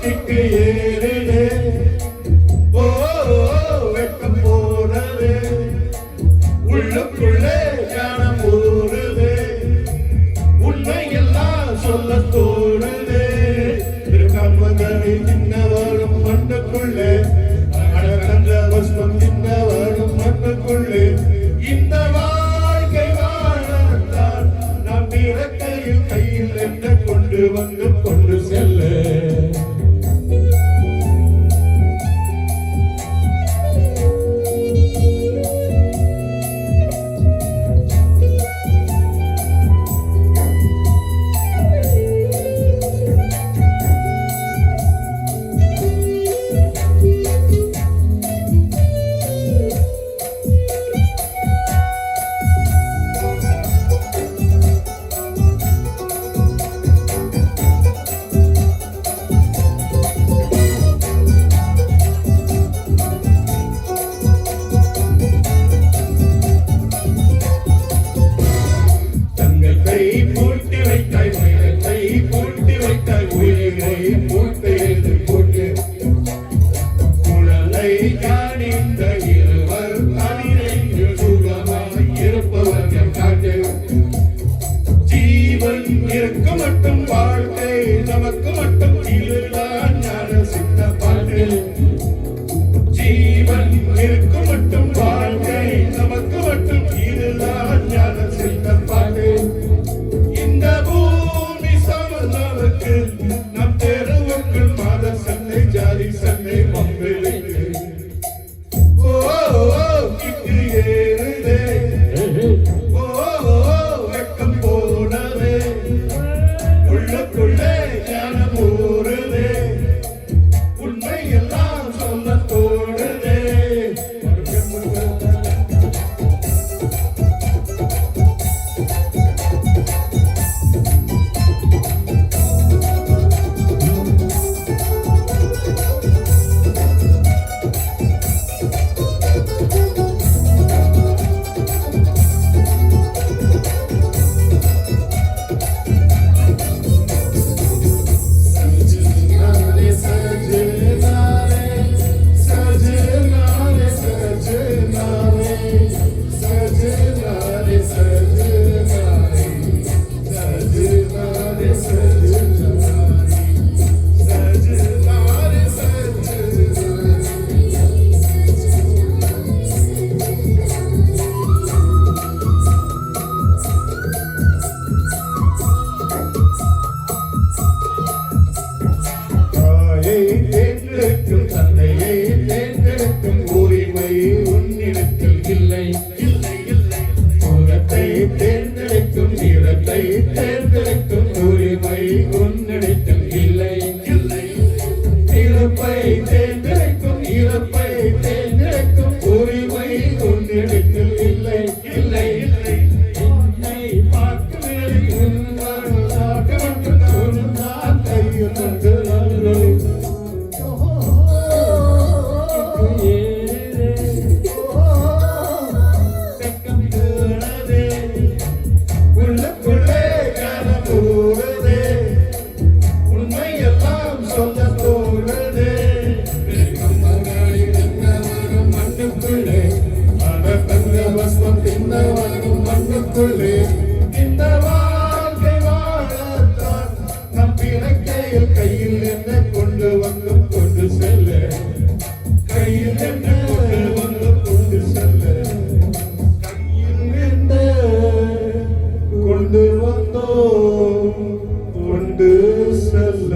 kick ஏறுதே ஓ வெட்கம் போனதே உள்ளுக்குள்ளே ஞானம் ஊறுதே உண்மையெல்லாம் சொல்ல தோணுதே திருக்காமகரை சின்னவரும் மண்ணுக்குள்ளே அடக்கந்த வஸ்மம் சின்னவரும் மண்ணுக்குள்ளே இந்த வாழ்க்கை வாழத்தான் நாம் இறக்கையில் கையில் என்ன கொண்டு வந்து கொண்டு செல்ல மட்டும் வாழ்க்கை நமக்கு மட்டும் இதுதான் ஞான சித்த பாட்டு ஜீவன் இருக்கு மட்டும் வாழ்க்கை நமக்கு மட்டும் இதுதான் ஞான சித்த பாட்டு இந்த பூமி சமதளவுக்கு நம் தெருவுக்குள் மாத சண்டை ஜாதி சண்டை மம்பிளுக்கு ஓ கிக்கு ஏறுதே தேர்ந்தெடுக்கும் உரிமை உன்னிடத்தில் இல்லை இறப்பை தேர்ந்தெடுக்கும் இறப்பை தேர்ந்தெடுக்கும் உரிமை உன்னிடத்தில் இல்லை இல்லை இல்லை என்னை பார்க்கிறேன் உன்னால் கையில் இந்த வாழ்க்கை வாழத்தான் நம் பிறக்கையில் கையில் என்ன கொண்டு வந்து கொண்டு செல்ல கையில் என்ன கொண்டு வந்து கொண்டு செல்ல கையில் என்ன கொண்டு வந்தோ கொண்டு செல்ல